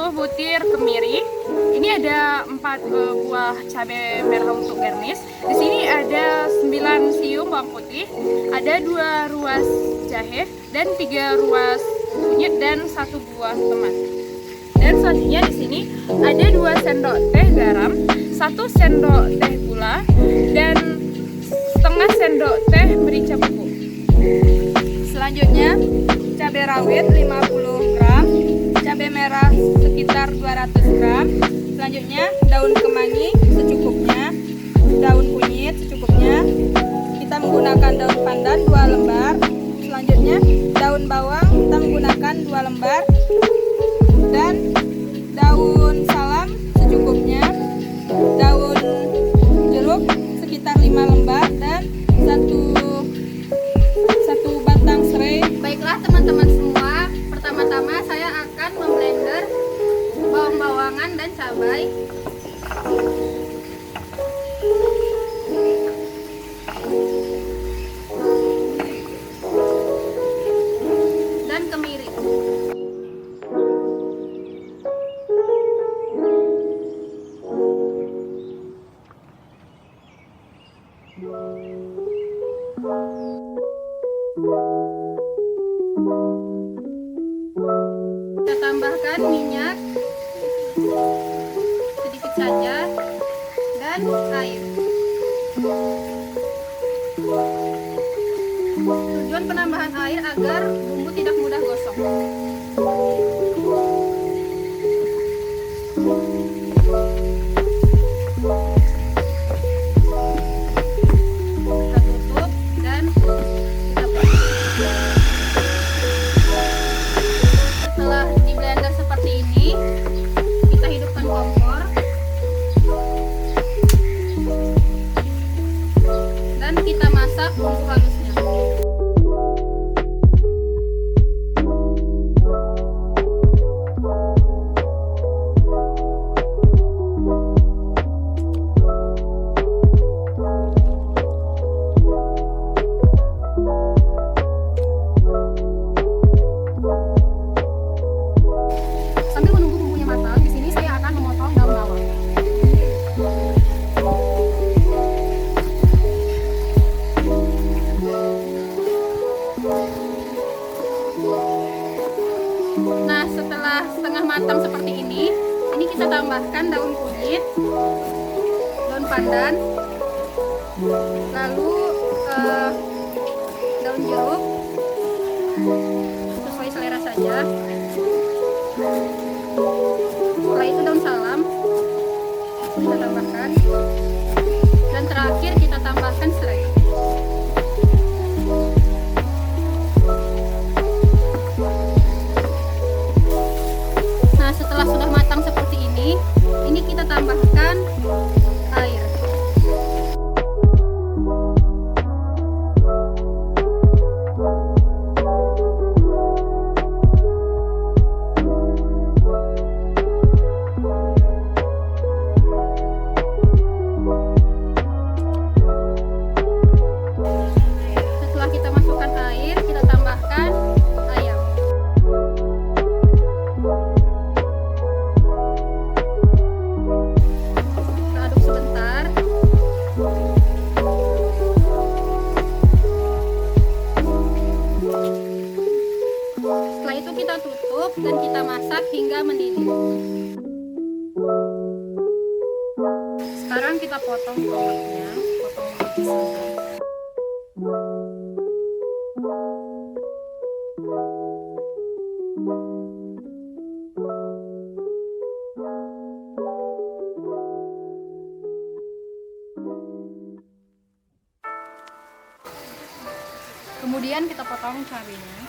butir kemiri. Ini ada 4 buah cabai merah untuk garnish. Di sini ada 9 siung bawang putih, ada 2 ruas jahe dan 3 ruas kunyit dan 1 buah tomat. Dan selanjutnya di sini ada 2 sendok teh garam, 1 sendok teh gula, dan setengah sendok teh merica bubuk. Selanjutnya cabai rawit 50 gram, cabai merah sekitar 200 gram. Selanjutnya daun kemangi secukupnya, daun kunyit secukupnya. Kita menggunakan daun pandan 2 lembar. Selanjutnya daun bawang kita menggunakan 2 lembar. Dan daun salam secukupnya, daun jeruk sekitar 5 lembar, dan satu batang serai. Baiklah teman-teman semua, pertama-tama saya akan memblender bawang-bawangan dan cabai. Dan kemiri. Kita tambahkan minyak sedikit saja dan air. Tujuan penambahan air agar bumbu tidak mudah gosong. Kita tutup dan kita buat. Setelah di blender seperti ini, kita hidupkan kompor dan kita masak bumbu halusnya. Sambil menunggu bumbunya matang, di sini saya akan memotong daun bawang. Nah, setelah setengah matang seperti ini kita tambahkan daun kunyit, daun pandan, lalu daun jeruk sesuai selera saja. Setelah itu daun salam kita tambahkan, dan terakhir kita tambahkan serai. Nah, setelah sudah matang seperti ini kita tambahkan air. Setelah kita masukkan air, kita tambahkan ayam. Kita aduk sebentar. Setelah itu kita tutup dan kita masak hingga mendidih. Sekarang kita potong tomatnya, potong pisangnya. Kemudian kita potong cabenya.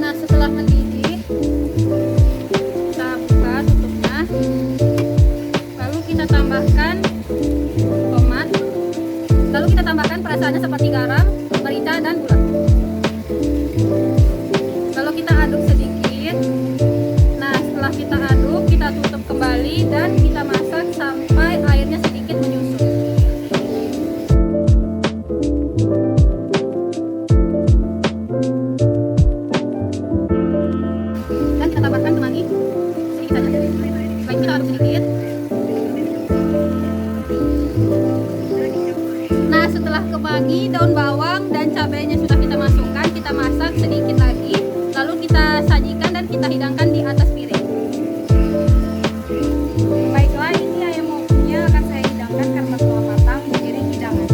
Nah, setelah mendidih, kita buka tutupnya. bahan-bahannya seperti garam, merica, dan gula. Lalu kita aduk sedikit. Nah, setelah kita aduk, kita tutup kembali dan kita masak sampai airnya sedikit menyusut. Dan kita tambahkan kemangi sedikit saja. Setelah itu kita aduk sedikit. Nah, setelah kemangi, daun bawang dan cabainya sudah kita masukkan, kita masak sedikit lagi. Lalu kita sajikan dan kita hidangkan di atas piring. Baiklah, ini ayam wokunya akan saya hidangkan karena telah matang menjadi hidangan.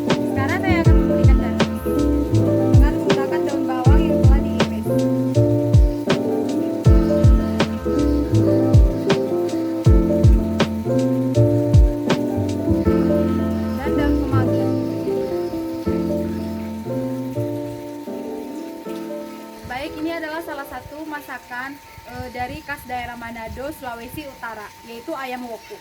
Sekarang saya akan memberikan garnish dengan menggunakan daun bawang yang telah diiris. Dan daun kemangi. Baik, ini adalah salah satu masakan dari khas daerah Manado, Sulawesi Utara, yaitu ayam woku.